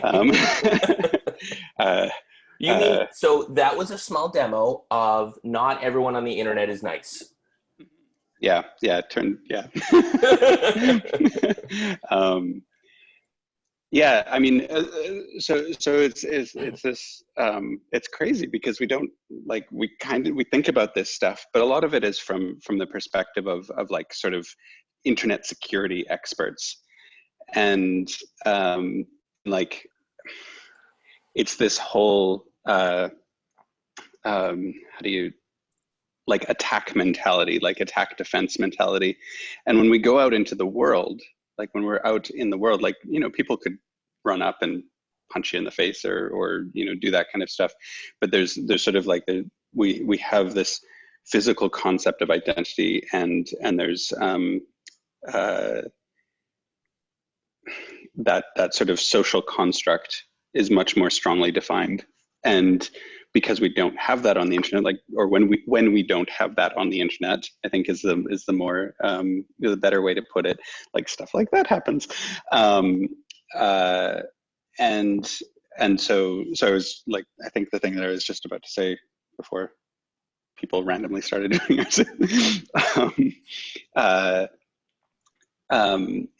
Um, uh, You mean, uh, so that was a small demo of not everyone on the internet is nice. yeah, yeah, turn, yeah. um, yeah, I mean, so it's this it's crazy because we don't like we think about this stuff, but a lot of it is from the perspective of like sort of internet security experts, and like it's this whole how do you like attack mentality, like attack defense mentality. And when we go out into the world, like when we're out in the world, like, you know, people could run up and punch you in the face or, you know, do that kind of stuff. But there's sort of like we have this physical concept of identity and there's uh, that sort of social construct is much more strongly defined. And because we don't have that on the internet, like, or when we don't have that on the internet, I think is the more the better way to put it. Like stuff like that happens, uh, and so I was like, I think the thing that I was just about to say before people randomly started doing it, um, uh,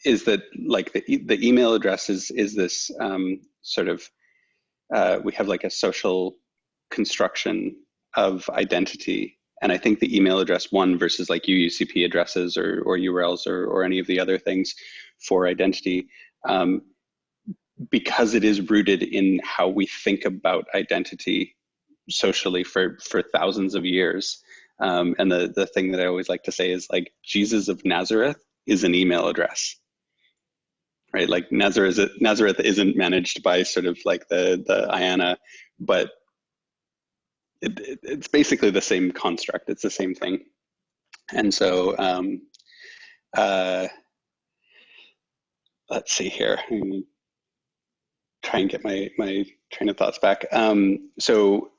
is that like the email address is this sort of we have like a social construction of identity. And I think the email address one versus like UUCP addresses or URLs or any of the other things for identity, um, because it is rooted in how we think about identity socially for thousands of years. And the thing that I always like to say is like Jesus of Nazareth is an email address, right? Like Nazareth isn't managed by sort of like the IANA, but it's basically the same construct. It's the same thing. And so uh, let's see here. I'm gonna try and get my train of thoughts back. Um, so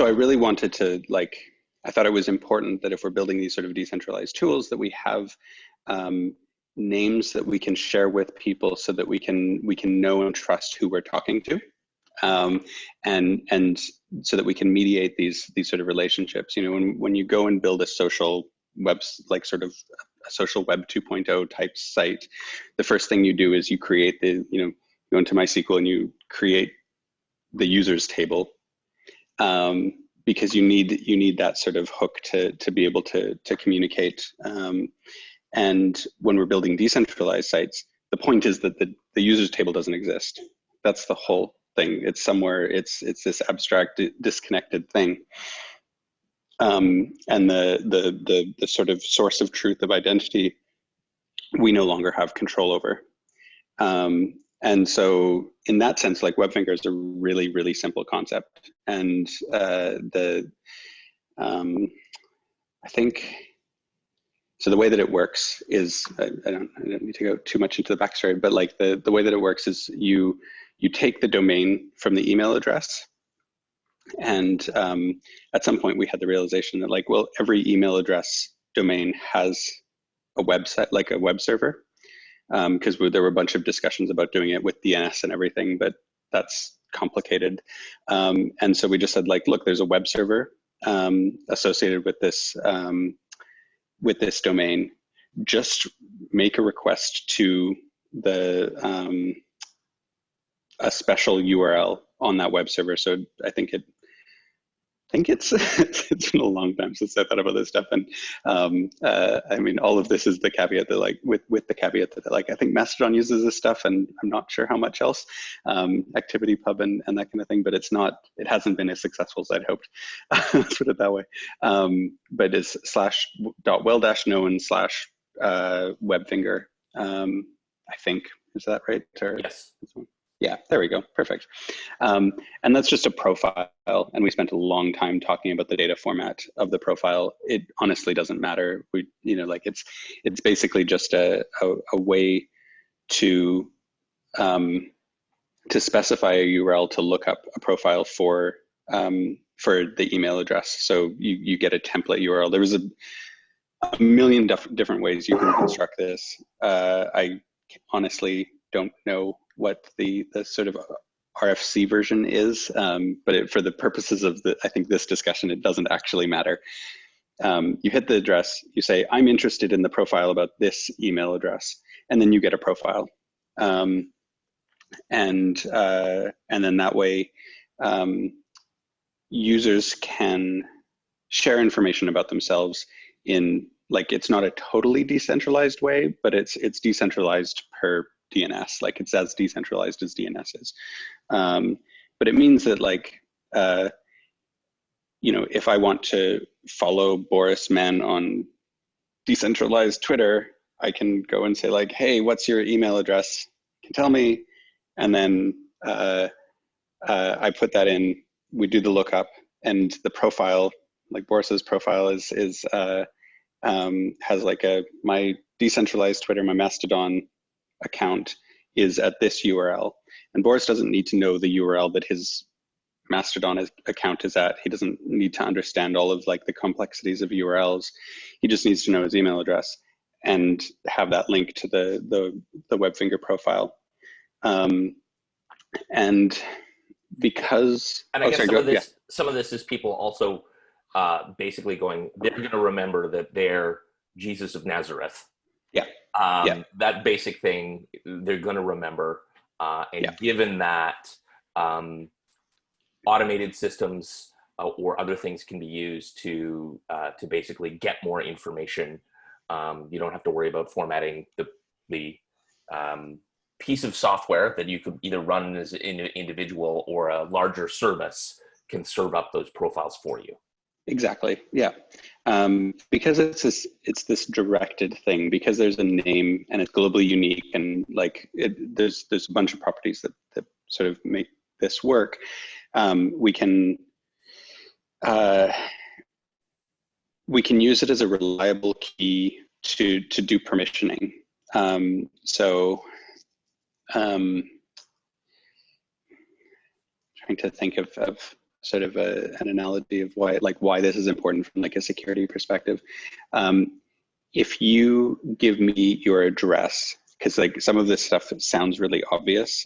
I really wanted to like, I thought it was important that if we're building these sort of decentralized tools that we have names that we can share with people so that we can know and trust who we're talking to. And so that we can mediate these sort of relationships. You know, when you go and build a social web, like sort of a social web 2.0 type site, the first thing you do is you create go into MySQL and you create the users table, because you need that sort of hook to be able to communicate. And when we're building decentralized sites, the point is that the users table doesn't exist. That's the whole thing. It's somewhere. It's this abstract, disconnected thing. And the sort of source of truth of identity, we no longer have control over. And so, in that sense, like Webfinger is a really, really simple concept. And I think so. The way that it works is I don't need to go too much into the backstory, but like the way that it works is you take the domain from the email address. And at some point we had the realization that like, well, every email address domain has a website, like a web server, because there were a bunch of discussions about doing it with DNS and everything, but that's complicated. And so we just said like, look, there's a web server associated with this domain. Just make a request to a special URL on that web server. So I think it's it's been a long time since I thought about this stuff, and I mean, all of this is the caveat that like with the caveat that like I think Mastodon uses this stuff, and I'm not sure how much else, ActivityPub and that kind of thing, but it hasn't been as successful as I'd hoped. Let's put it that way. But it's /well-known/Webfinger. I think, is that right? Or, Yes. yeah, there we go. Perfect. And that's just a profile. And we spent a long time talking about the data format of the profile. It honestly doesn't matter. Like it's basically just a way to specify a URL to look up a profile for the email address. So you get a template URL. a million different ways you can construct this. I honestly don't know what the sort of RFC version is, but for the purposes of I think this discussion, it doesn't actually matter. You hit the address, you say, I'm interested in the profile about this email address, and then you get a profile. And then that way, users can share information about themselves in, like, it's not a totally decentralized way, but it's decentralized per DNS. Like, it's as decentralized as DNS is. But it means that, like, if I want to follow Boris Mann on decentralized Twitter, I can go and say, like, hey, what's your email address? You can tell me. And then I put that in, we do the lookup, and the profile, like Boris's profile has like my decentralized Twitter, my Mastodon account is at this URL. And Boris doesn't need to know the URL that his Mastodon account is at. He doesn't need to understand all of, like, the complexities of URLs. He just needs to know his email address and have that link to the Webfinger profile. And because, and I guess some of this is people also basically going, they're going to remember that they're Jesus of Nazareth. Yeah. That basic thing they're going to remember. Given that automated systems or other things can be used to basically get more information, you don't have to worry about formatting the piece of software that you could either run as an individual, or a larger service can serve up those profiles for you. Exactly. Yeah. Because it's this directed thing, because there's a name and it's globally unique, and like there's a bunch of properties that sort of make this work. We can use it as a reliable key to do permissioning. Trying to think of sort of an analogy of why this is important from, like, a security perspective. If you give me your address, because, like, some of this stuff sounds really obvious,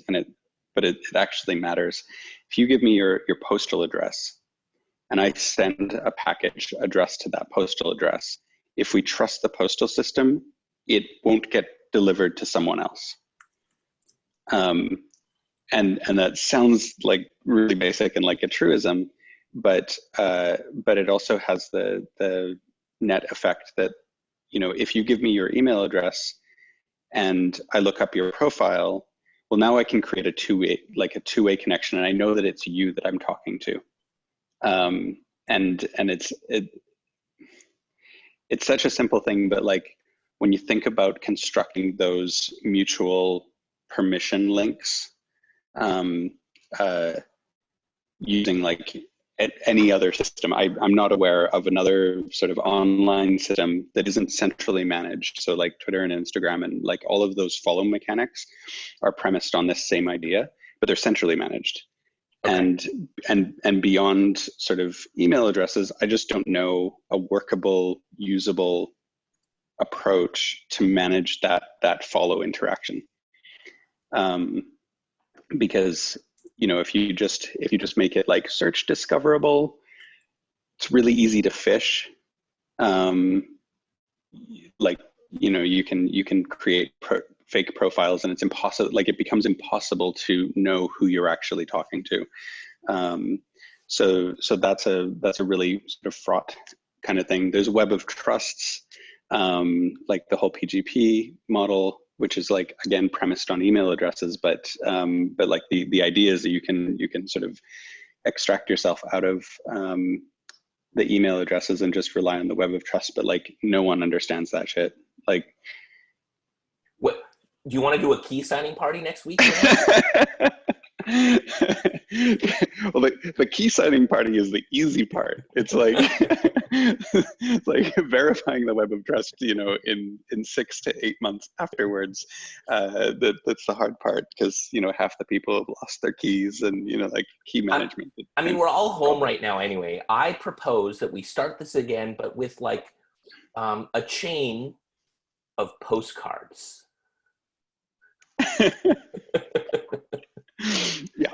but it actually matters. If you give me your postal address and I send a package addressed to that postal address, if we trust the postal system, it won't get delivered to someone else. And that sounds like really basic and like a truism, but it also has the net effect that, if you give me your email address and I look up your profile, well, now I can create a two-way connection, and I know that it's you that I'm talking to. And it's such a simple thing, but, like, when you think about constructing those mutual permission links, using, like, any other system, I'm not aware of another sort of online system that isn't centrally managed. So, like, Twitter and Instagram and, like, all of those follow mechanics are premised on this same idea, but they're centrally managed. Okay. And beyond sort of email addresses, I just don't know a workable, usable approach to manage that follow interaction. Because, if you just make it, like, search discoverable, it's really easy to phish. Like, you can create fake profiles, and it's impossible. Like, it becomes impossible to know who you're actually talking to. So that's a really sort of fraught kind of thing. There's a web of trusts, like the whole PGP model, which is, like, again, premised on email addresses, but like the idea is that you can sort of extract yourself out of the email addresses and just rely on the web of trust. But, like, no one understands that shit. Like, what do you want to do a key signing party next week? Well, the key signing party is the easy part. It's like it's like verifying the web of trust, in 6 to 8 months afterwards. That's the hard part, because half the people have lost their keys, and like, key management. I mean, we're all home right now anyway. I propose that we start this again, but with, like, A chain of postcards. Yeah.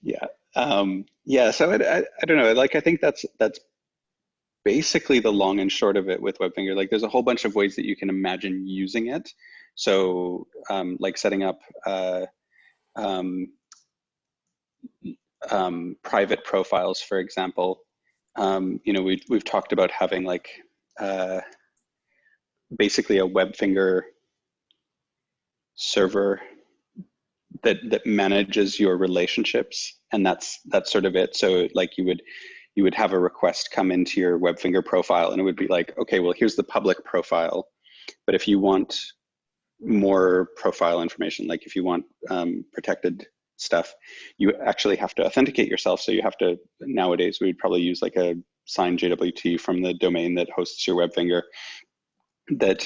Yeah. Yeah. So I don't know. Like, I think that's basically the long and short of it with Webfinger. Like, there's a whole bunch of ways that you can imagine using it. So, like setting up um, private profiles, for example. We've talked about having like uh, basically a Webfinger server that manages your relationships, and that's sort of it. So like you would have a request come into your Webfinger profile, and it would be like, okay, well, here's the public profile, but if you want more profile information, like if you want protected stuff, you actually have to authenticate yourself. So you have to, nowadays we would probably use like a signed JWT from the domain that hosts your Webfinger that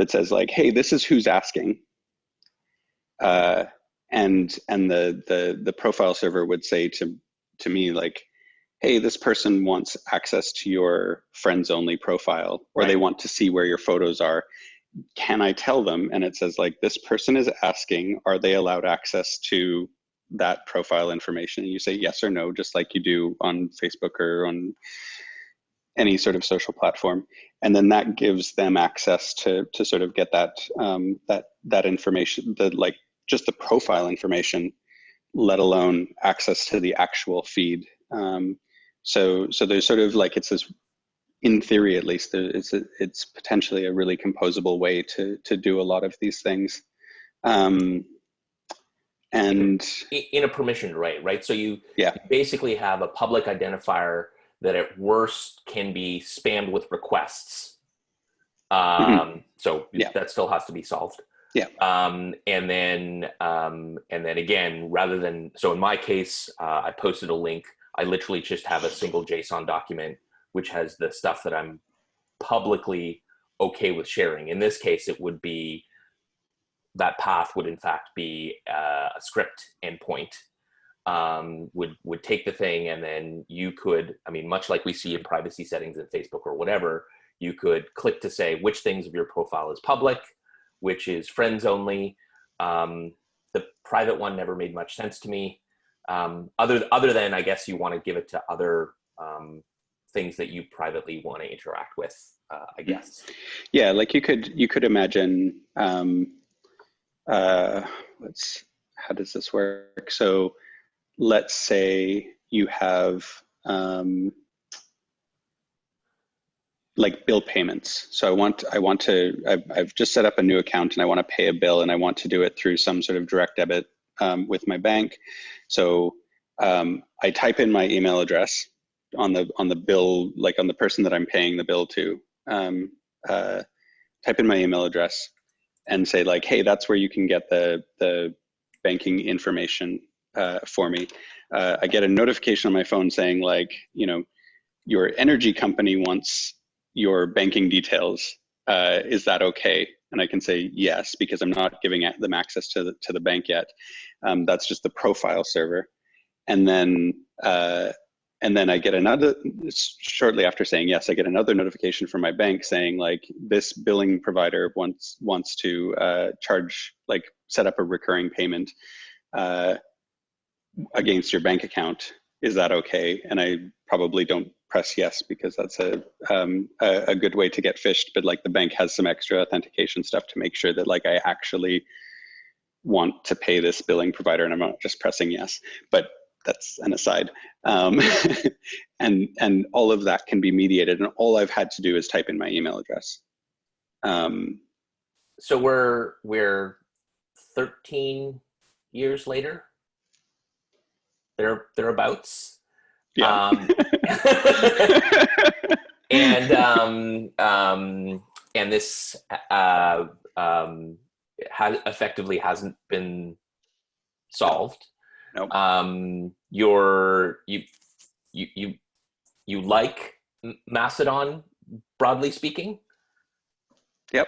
says like, hey, this is who's asking. And the profile server would say to me like, hey, this person wants access to your friends only profile, or they want to see where your photos are. Can I tell them? And it says like, this person is asking, are they allowed access to that profile information? And you say yes or no, just like you do on Facebook or on any sort of social platform. And then that gives them access to sort of get that information, like just the profile information, let alone access to the actual feed. So there's sort of like, it's this, in theory at least, it's potentially a really composable way to do a lot of these things. And in a permissioned way, right? So you yeah, basically have a public identifier that at worst can be spammed with requests. So that still has to be solved. Yeah. And then again, rather than, so in my case, I posted a link. I literally just have a single JSON document, which has the stuff that I'm publicly okay with sharing. In this case, it would be, that path would in fact be a script endpoint. Would take the thing, and then you could, I mean, much like we see in privacy settings in Facebook or whatever, you could click to say which things of your profile is public, which is friends only. The private one never made much sense to me. Other than, I guess, you want to give it to other things that you privately want to interact with, I guess. Yeah, like you could imagine, how does this work? So let's say you have like bill payments. So I've just set up a new account and I want to pay a bill, and I want to do it through some sort of direct debit with my bank. So I type in my email address on the bill, like on the person that I'm paying the bill to, type in my email address and say like, hey, that's where you can get the banking information for me. I get a notification on my phone saying like, your energy company wants your banking details. Is that okay? And I can say yes, because I'm not giving them access to the bank yet. That's just the profile server. And then I get another, shortly after saying yes, I get another notification from my bank saying like, this billing provider wants to charge, like set up a recurring payment against your bank account. Is that okay? And I probably don't press yes, because that's a good way to get phished. But like, the bank has some extra authentication stuff to make sure that like I actually want to pay this billing provider, and I'm not just pressing yes. But that's an aside. And all of that can be mediated, and all I've had to do is type in my email address. So we're 13 years later, thereabouts. Yeah. And this effectively hasn't been solved. Nope. You like Mastodon, broadly speaking? Yep.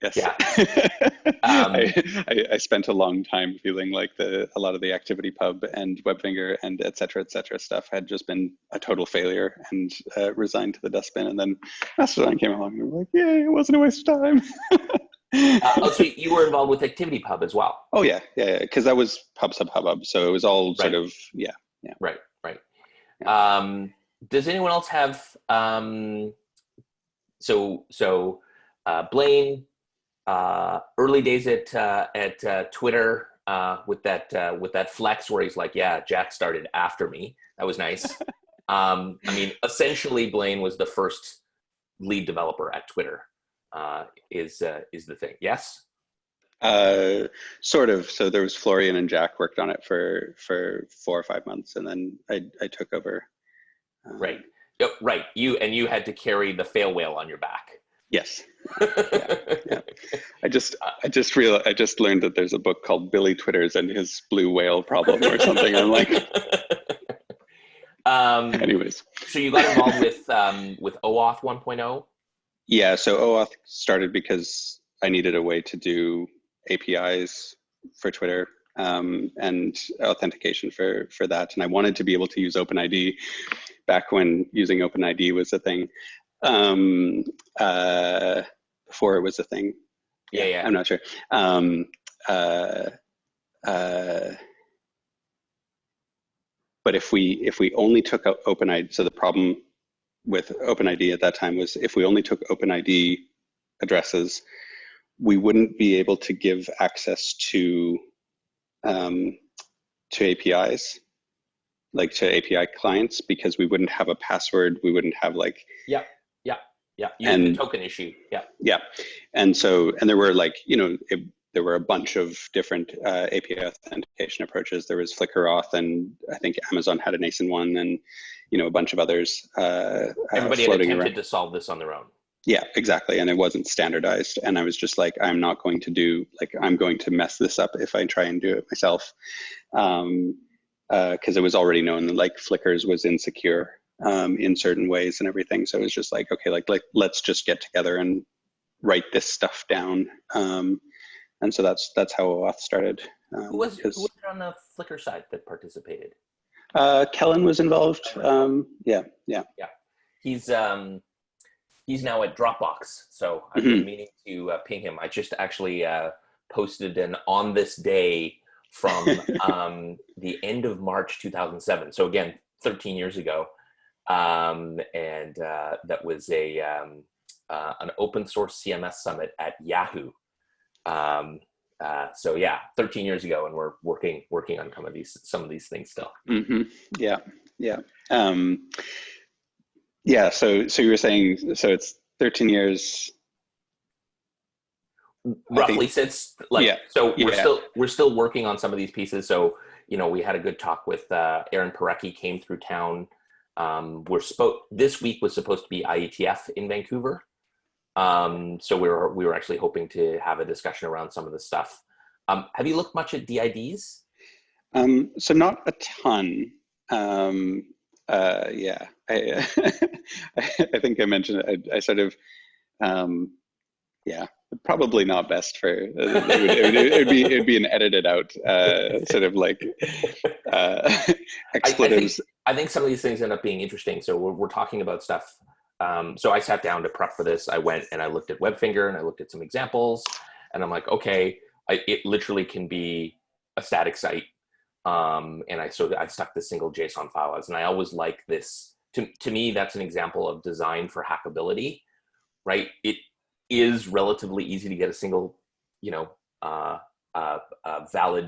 Yes. Yeah. Um, I spent a long time feeling like a lot of the ActivityPub and Webfinger and et cetera stuff had just been a total failure and resigned to the dustbin. And then Mastodon came along and we were like, yay, it wasn't a waste of time. so you were involved with ActivityPub as well. Oh yeah. Because that was PubSub. So it was all sort of, yeah. Right. Yeah. Does anyone else have, Blaine, early days at Twitter, with that flex where he's like, yeah, Jack started after me. That was nice. I mean, essentially Blaine was the first lead developer at Twitter, is the thing. Yes. Sort of. So there was Florian and Jack worked on it for 4 or 5 months, and then I took over. Right. Right. You had to carry the fail whale on your back. Yes. Yeah. I just learned that there's a book called Billy Twitters and His Blue Whale Problem or something. I'm like, anyways. So you got involved with OAuth 1.0? Yeah. So OAuth started because I needed a way to do APIs for Twitter, and authentication for that, and I wanted to be able to use OpenID back when using OpenID was a thing. Before it was a thing. Yeah. I'm not sure. But if we only took OpenID, so the problem with OpenID at that time was if we only took OpenID addresses, we wouldn't be able to give access to APIs, like to API clients, because we wouldn't have a password. We wouldn't have like. Yeah. Using the token issue. Yeah. And there were like, there were a bunch of different API authentication approaches. There was Flickr Auth, and I think Amazon had a nascent one, and a bunch of others. Everybody had attempted to solve this on their own. Yeah, exactly. And it wasn't standardized. And I was just like, I'm going to mess this up if I try and do it myself. Because it was already known that like Flickr's was insecure in certain ways and everything. So it was just like, okay, like let's just get together and write this stuff down. And so that's how OAuth started. Who was on the Flickr side that participated? Kellen was involved. Yeah. He's now at Dropbox, so I've been meaning to ping him. I just actually posted an on this day from the end of March 2007. So again, 13 years ago, and that was an open source CMS summit at Yahoo. So yeah, 13 years ago, and we're working on some of these things still. Mm-hmm. Yeah. Yeah. So you were saying, so it's 13 years. Roughly since so we're still working on some of these pieces. So, we had a good talk with Aaron Parecki came through town. This week was supposed to be IETF in Vancouver. So we were actually hoping to have a discussion around some of this stuff. Have you looked much at DIDs? So not a ton. Yeah, I think I mentioned it. I sort of, probably not best for. It'd be an edited out sort of like expletives. I think some of these things end up being interesting. So we're talking about stuff. So I sat down to prep for this. I went and I looked at Webfinger and I looked at some examples, and I'm like, okay, it literally can be a static site. And I stuck this single JSON file as, and I always like this. To me, that's an example of design for hackability, right? It is relatively easy to get a single, valid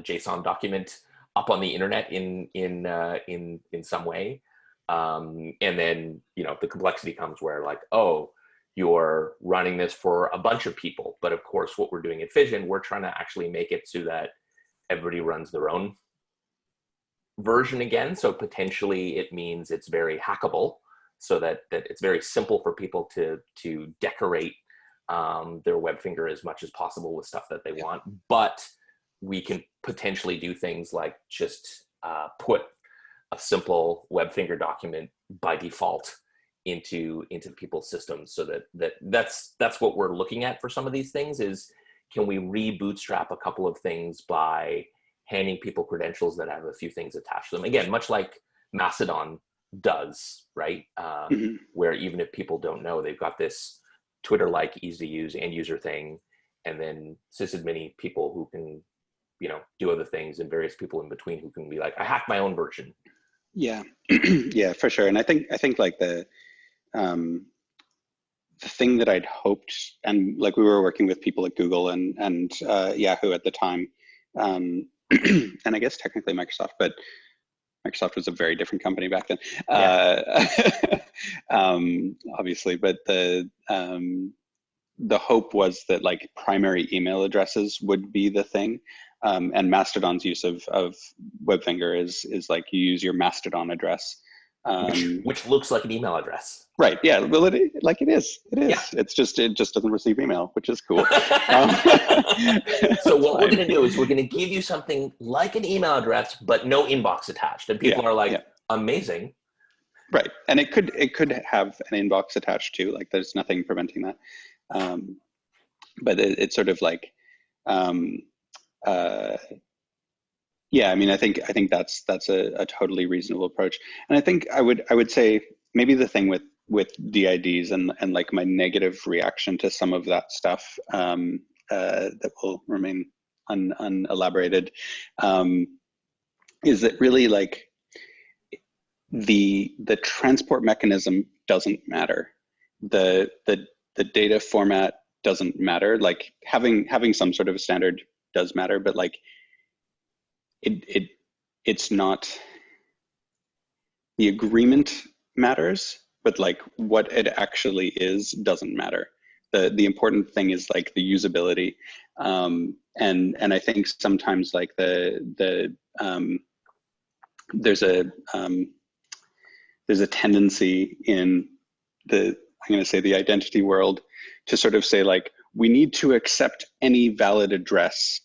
JSON document up on the internet in some way. And then, the complexity comes where like, oh, you're running this for a bunch of people. But of course, what we're doing at Fission, we're trying to actually make it so that everybody runs their own version again. So potentially it means it's very hackable, so that it's very simple for people to decorate their Webfinger as much as possible with stuff that they want. But we can potentially do things like just put a simple Webfinger document by default into people's systems, so that's what we're looking at for some of these things. Is can we re-bootstrap a couple of things by handing people credentials that have a few things attached to them? Again, much like Mastodon does, right? Where even if people don't know, they've got this Twitter-like, easy-to-use end-user thing, and then sysadmin people who can, do other things, and various people in between who can be like, I hacked my own version. Yeah, yeah, for sure. And I think like the thing that I'd hoped, and like we were working with people at Google and Yahoo at the time, and I guess technically Microsoft, but Microsoft was a very different company back then, obviously. But the hope was that like primary email addresses would be the thing, and Mastodon's use of Webfinger is like you use your Mastodon address, which looks like an email address. Right. Yeah. Well, it is. It is. Yeah. It just doesn't receive email, which is cool. So what we're going to do is we're going to give you something like an email address, but no inbox attached, and people are like, amazing. Right. And it could have an inbox attached too. Like, there's nothing preventing that. But it's sort of like, yeah. I mean, I think that's a totally reasonable approach. And I think I would say maybe the thing with DIDs and like my negative reaction to some of that stuff that will remain unelaborated, is that really like the transport mechanism doesn't matter. The data format doesn't matter. Like having some sort of a standard does matter, but like it's not, the agreement matters, but like what it actually is doesn't matter. The important thing is like the usability, and I think sometimes like there's a tendency in I'm going to say the identity world to sort of say like we need to accept any valid address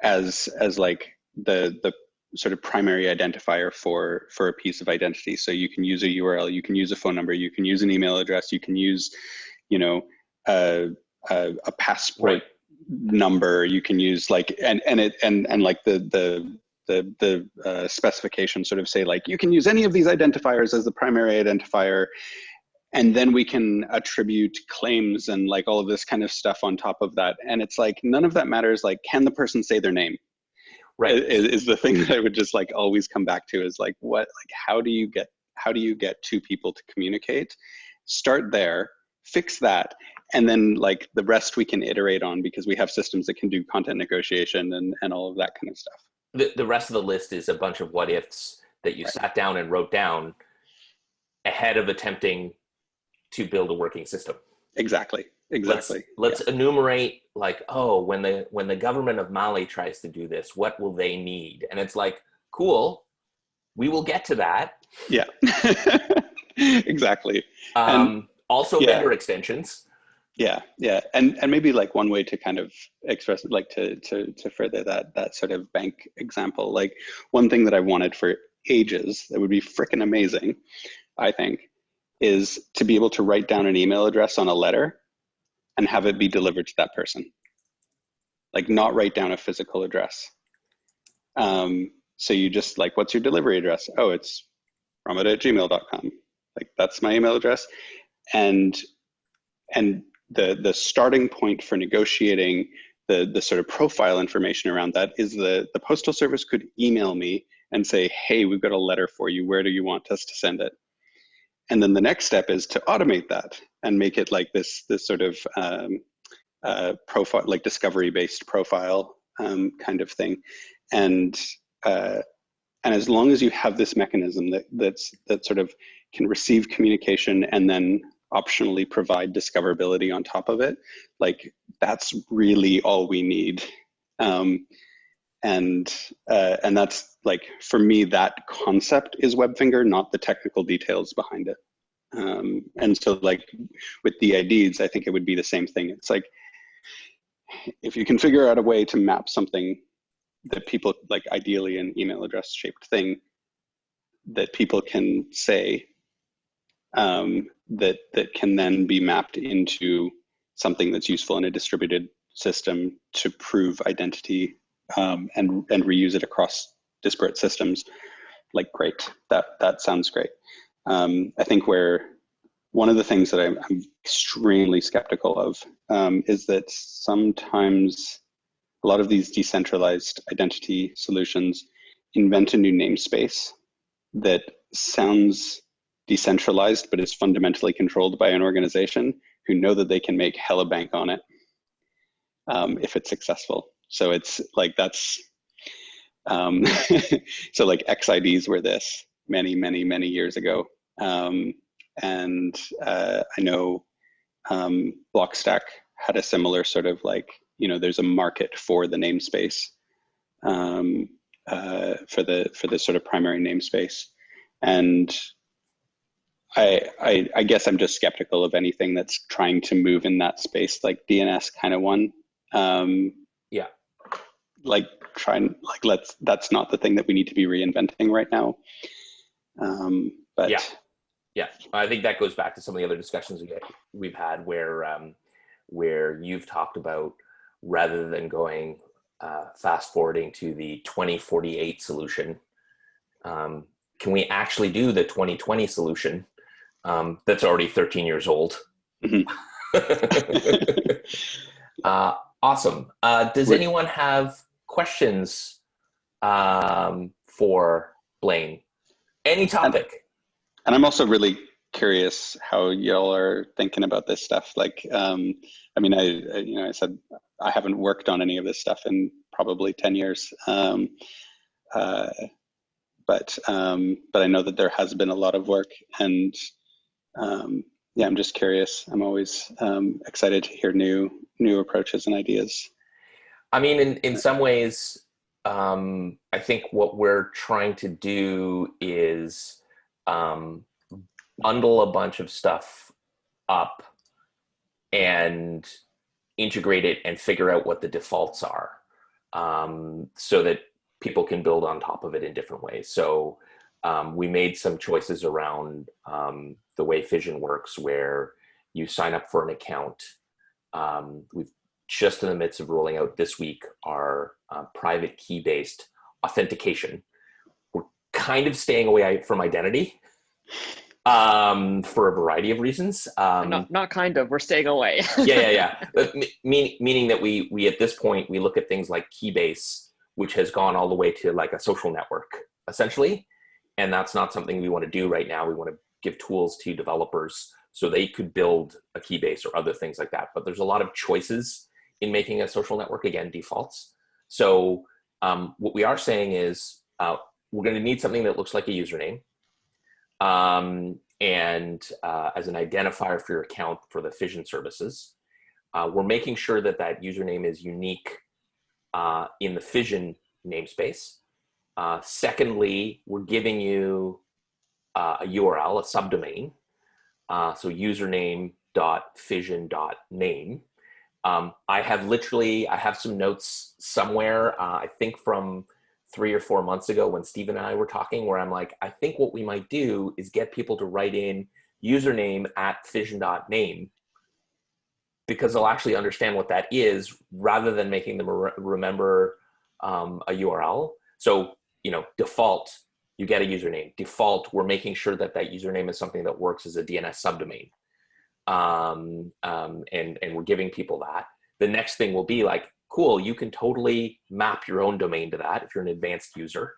as like the sort of primary identifier for a piece of identity. So you can use a URL, you can use a phone number, you can use an email address, you can use, a passport number, you can use like, and like the specification sort of say like, you can use any of these identifiers as the primary identifier. And then we can attribute claims and like all of this kind of stuff on top of that. And it's like, none of that matters. Like, can the person say their name? Right. Is the thing that I would just like always come back to, is like, how do you get two people to communicate? Start there, fix that. And then like the rest we can iterate on, because we have systems that can do content negotiation and all of that kind of stuff. The rest of the list is a bunch of what ifs that you sat down and wrote down ahead of attempting to build a working system. Exactly. Let's enumerate like, oh, when the government of Mali tries to do this, what will they need? And it's like, cool, we will get to that. Yeah. Exactly. Also vendor extensions. Yeah. And maybe like one way to kind of express it, like to further that sort of bank example, like one thing that I wanted for ages that would be freaking amazing, I think, is to be able to write down an email address on a letter and have it be delivered to that person. Like, not write down a physical address. So you just like, what's your delivery address? Oh, it's ramad@gmail.com. Like, that's my email address. And the starting point for negotiating the sort of profile information around that is the Postal Service could email me and say, hey, we've got a letter for you. Where do you want us to send it? And then the next step is to automate that and make it like this sort of profile, like discovery-based profile kind of thing. And as long as you have this mechanism that sort of can receive communication and then optionally provide discoverability on top of it, like that's really all we need. And that's like, for me, that concept is Webfinger, not the technical details behind it. And so like with DIDs, I think it would be the same thing. It's like, if you can figure out a way to map something that people like, ideally an email address shaped thing that people can say, that can then be mapped into something that's useful in a distributed system to prove identity, and reuse it across disparate systems. Like, great, that sounds great. I think where one of the things that I'm extremely skeptical of is that sometimes a lot of these decentralized identity solutions invent a new namespace that sounds decentralized, but is fundamentally controlled by an organization who know that they can make hella bank on it if it's successful. So it's like, that's, so like XIDs were this many, many, many years ago. And I know Blockstack had a similar sort of like, there's a market for the namespace, for the sort of primary namespace. And I guess I'm just skeptical of anything that's trying to move in that space, like DNS kind of one. Yeah. Like that's not the thing that we need to be reinventing right now. But yeah, I think that goes back to some of the other discussions we've had where you've talked about, rather than going fast forwarding to the 2048 solution, can we actually do the 2020 solution that's already 13 years old? Mm-hmm. Awesome. Does anyone have questions for Blaine? Any topic. And I'm also really curious how y'all are thinking about this stuff. Like, I mean, I said I haven't worked on any of this stuff in probably 10 years. But I know that there has been a lot of work, and yeah, I'm just curious. I'm always excited to hear new approaches and ideas. I mean, in some ways, I think what we're trying to do is bundle a bunch of stuff up and integrate it and figure out what the defaults are, so that people can build on top of it in different ways. So we made some choices around the way Fission works, where you sign up for an account. We've just in the midst of rolling out this week our private key-based authentication. We're kind of staying away from identity for a variety of reasons. Not kind of, we're staying away. yeah. Meaning that we at this point, we look at things like Keybase, which has gone all the way to like a social network, essentially. And that's not something we want to do right now. We want to give tools to developers so they could build a Keybase or other things like that. But there's a lot of choices in making a social network, again, defaults. So what we are saying is we're going to need something that looks like a username. And as an identifier for your account for the Fission services. We're making sure that that username is unique in the Fission namespace. Secondly, we're giving you a URL, a subdomain. So username.fission.name. I have some notes somewhere, I think from 3 or 4 months ago when Steve and I were talking, where I'm like, I think what we might do is get people to write in username at fission.name, because they'll actually understand what that is rather than making them remember a URL. So, default, you get a username. Default, we're making sure that that username is something that works as a DNS subdomain. And we're giving people that. The next thing will be like, cool, you can totally map your own domain to that if you're an advanced user,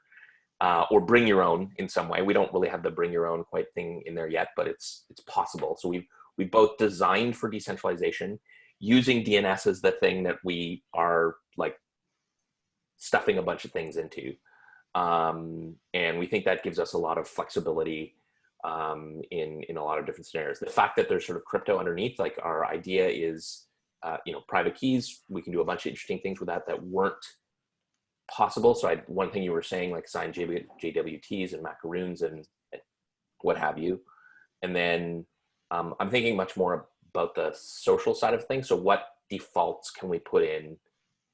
or bring your own in some way. We don't really have the bring your own quite thing in there yet, but it's possible. So we both designed for decentralization, using DNS as the thing that we are like stuffing a bunch of things into. And we think that gives us a lot of flexibility in a lot of different scenarios. The fact that there's sort of crypto underneath, like our idea is, private keys, we can do a bunch of interesting things with that weren't possible. So one thing you were saying, like sign JWTs and macaroons and what have you. And then I'm thinking much more about the social side of things. So what defaults can we put in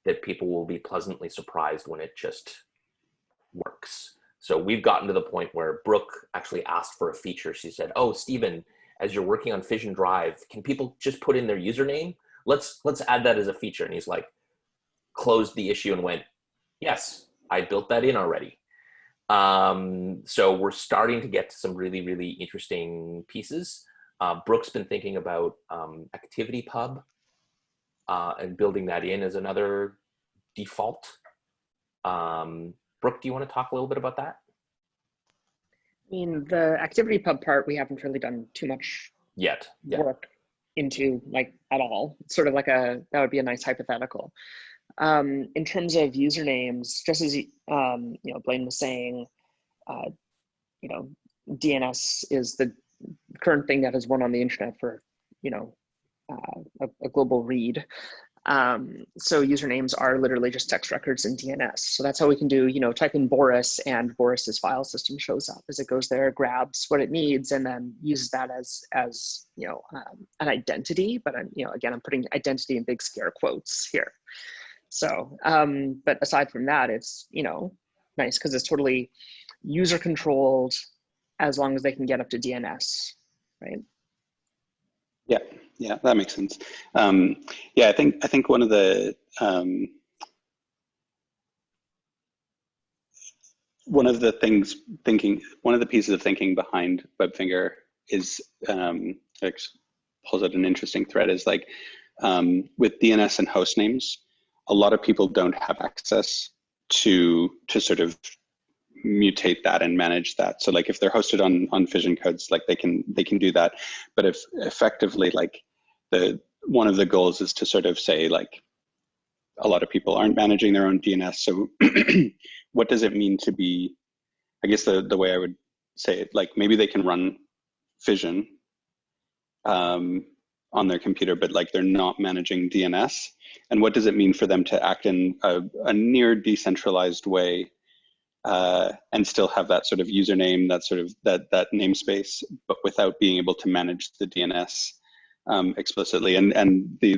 that people will be pleasantly surprised when it just works? So we've gotten to the point where Brooke actually asked for a feature. She said, "Oh, Stephen, as you're working on Fission Drive, can people just put in their username? Let's add that as a feature." And he's like, closed the issue and went, "Yes, I built that in already." So we're starting to get to some really, really interesting pieces. Brooke's been thinking about Activity Pub and building that in as another default. Brooke, do you want to talk a little bit about that? I mean, the activity pub part, we haven't really done too much Yet. Yeah. work into, like, at all. It's sort of like that would be a nice hypothetical. In terms of usernames, just as Blaine was saying, DNS is the current thing that has won on the internet for a global read. So usernames are literally just text records in DNS. So that's how we can do, type in Boris, and Boris's file system shows up as it goes there, grabs what it needs, and then uses that as an identity. But again, I'm putting identity in big scare quotes here. So, but aside from that, it's, nice because it's totally user controlled as long as they can get up to DNS, right? Yeah, that makes sense. I think one of the pieces of thinking behind Webfinger is pulls out an interesting thread, is like with DNS and host names, a lot of people don't have access to sort of mutate that and manage that. So like if they're hosted on Fission codes, like they can do that. But if effectively, like one of the goals is to sort of say, like, a lot of people aren't managing their own DNS. So what does it mean to be, I guess the way I would say it, like maybe they can run Fission on their computer, but like they're not managing DNS. And what does it mean for them to act in a near decentralized way and still have that sort of username, that sort of that namespace, but without being able to manage the DNS explicitly? And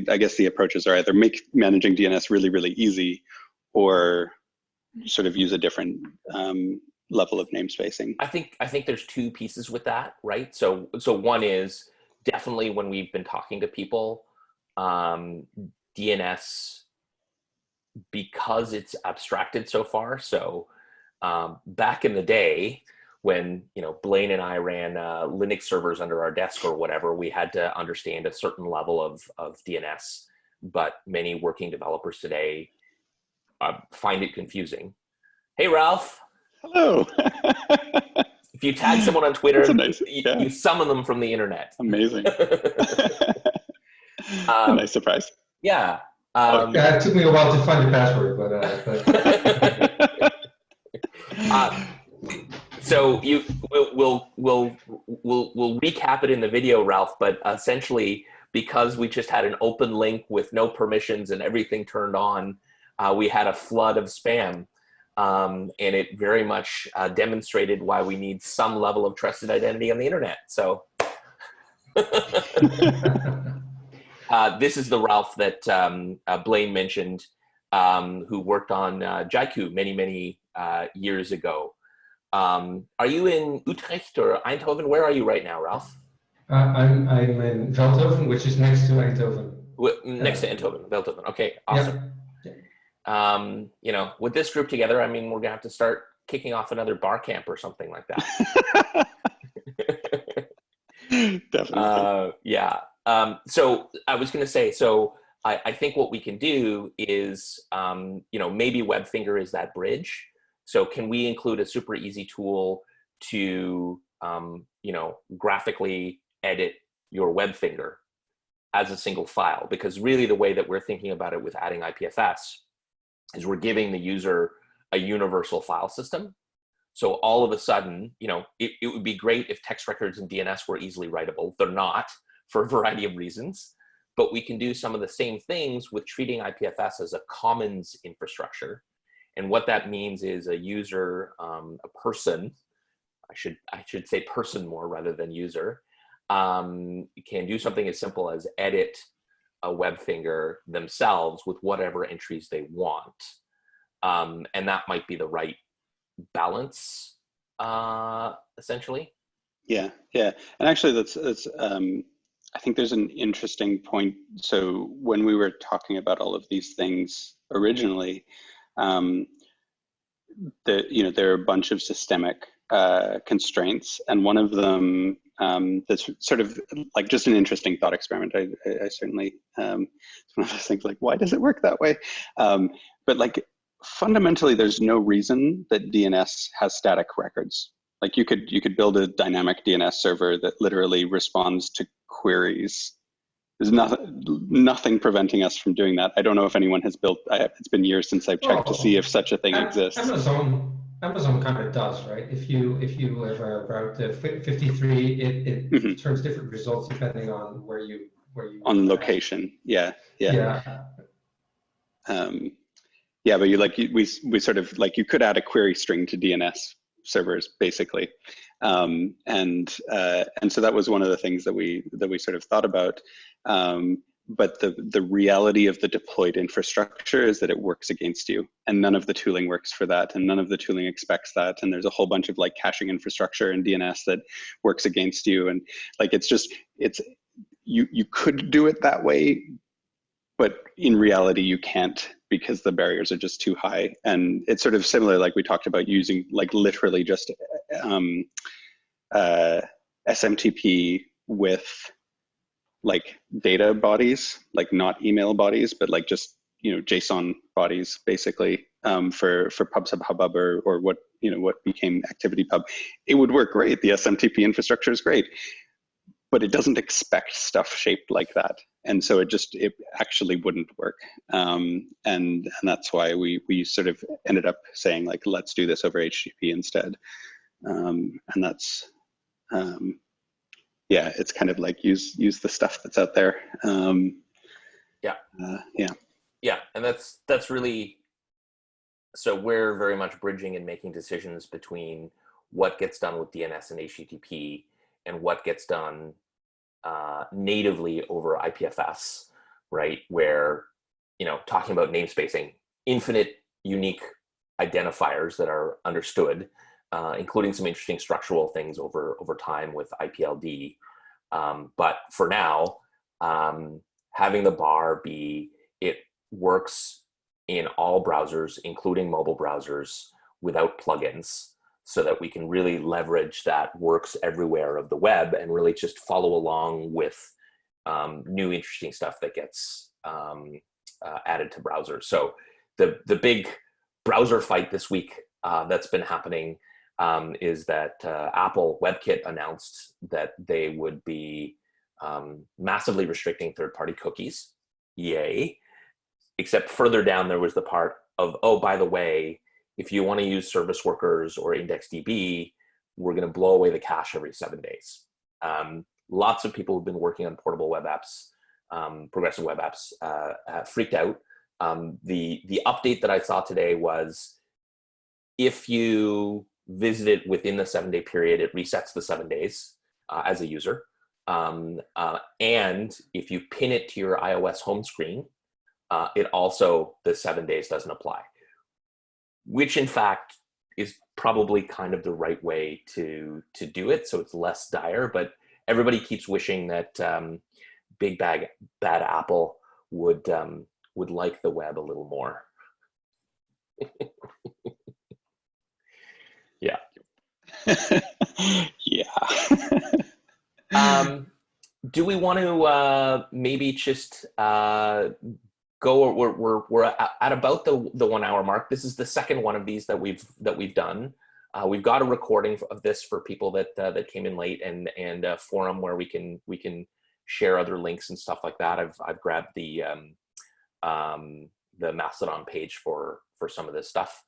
I guess the approaches are either make managing DNS really, really easy, or sort of use a different level of namespacing. I think there's two pieces with that, right? So one is definitely when we've been talking to people, DNS, because it's abstracted so far. So back in the day, when Blaine and I ran Linux servers under our desk or whatever, we had to understand a certain level of DNS. But many working developers today find it confusing. Hey, Ralph. Hello. If you tag someone on Twitter, you summon them from the internet. Amazing. A nice surprise. Yeah. It took me a while to find the password, but so we'll recap it in the video, Ralph. But essentially, because we just had an open link with no permissions and everything turned on, we had a flood of spam, and it very much demonstrated why we need some level of trusted identity on the internet. So. This is the Ralph that Blaine mentioned, who worked on Jaiku many years ago. Are you in Utrecht or Eindhoven? Where are you right now, Ralph? I'm in Veldhoven, which is next to Eindhoven. Next to Eindhoven, Veldhoven. Okay, awesome. Yeah. With this group together, I mean, we're gonna have to start kicking off another bar camp or something like that. Definitely. Yeah. So I was going to say, I think what we can do is, maybe Webfinger is that bridge. So can we include a super easy tool to, graphically edit your Webfinger as a single file? Because really the way that we're thinking about it with adding IPFS is we're giving the user a universal file system. So all of a sudden, it would be great if text records and DNS were easily writable. They're not, for a variety of reasons, but we can do some of the same things with treating IPFS as a commons infrastructure. And what that means is a user, a person, I should say person more rather than user, can do something as simple as edit a Webfinger themselves with whatever entries they want. And that might be the right balance essentially. Yeah, yeah, and actually, that's I think there's an interesting point. So when we were talking about all of these things originally, um, there are a bunch of systemic constraints, and one of them that's sort of like just an interesting thought experiment. I certainly it's one of those things like, why does it work that way? But like fundamentally, there's no reason that DNS has static records. Like you could build a dynamic DNS server that literally responds to queries. There's nothing preventing us from doing that. I don't know if anyone has built. It's been years since I've checked to see if such a thing exists. Amazon kind of does, right? If you have a route 53, it turns different results depending on where you on location. Yeah. Yeah. Yeah, but we sort of like, you could add a query string to DNS servers basically, and so that was one of the things that we sort of thought about. But the reality of the deployed infrastructure is that it works against you, and none of the tooling works for that, and none of the tooling expects that, and there's a whole bunch of like caching infrastructure in DNS that works against you, and like it's you could do it that way, but in reality you can't, because the barriers are just too high. And it's sort of similar, like we talked about, using like literally just SMTP with like data bodies, like not email bodies, but like just, JSON bodies basically, for PubSub Hubbub or what, what became ActivityPub. It would work great. The SMTP infrastructure is great, but it doesn't expect stuff shaped like that. And so it actually wouldn't work. And that's why we sort of ended up saying like, let's do this over HTTP instead. And that's, yeah, it's kind of like use the stuff that's out there. Yeah, and that's really, so we're very much bridging and making decisions between what gets done with DNS and HTTP and what gets done natively over IPFS, right? Where, talking about namespacing, infinite unique identifiers that are understood, including some interesting structural things over time with IPLD. But for now, having the bar be, it works in all browsers, including mobile browsers, without plugins, so that we can really leverage that works everywhere of the web and really just follow along with new interesting stuff that gets added to browsers. So the big browser fight this week that's been happening is that Apple WebKit announced that they would be massively restricting third-party cookies. Yay. Except further down there was the part of, oh, by the way, if you want to use service workers or IndexedDB, we're going to blow away the cache every 7 days. Lots of people who've been working on portable web apps, progressive web apps, freaked out. The update that I saw today was, if you visit it within the 7-day period, it resets the 7 days as a user. And if you pin it to your iOS home screen, it also, the 7 days doesn't apply, which in fact is probably kind of the right way to do it. So it's less dire, but everybody keeps wishing that big bad Apple would like the web a little more. Yeah. Yeah. Do we want to maybe just go? We're at about the 1 hour mark. This is the second one of these that we've done. We've got a recording of this for people that came in late, and a forum where we can share other links and stuff like that. I've grabbed the Mastodon page for some of this stuff.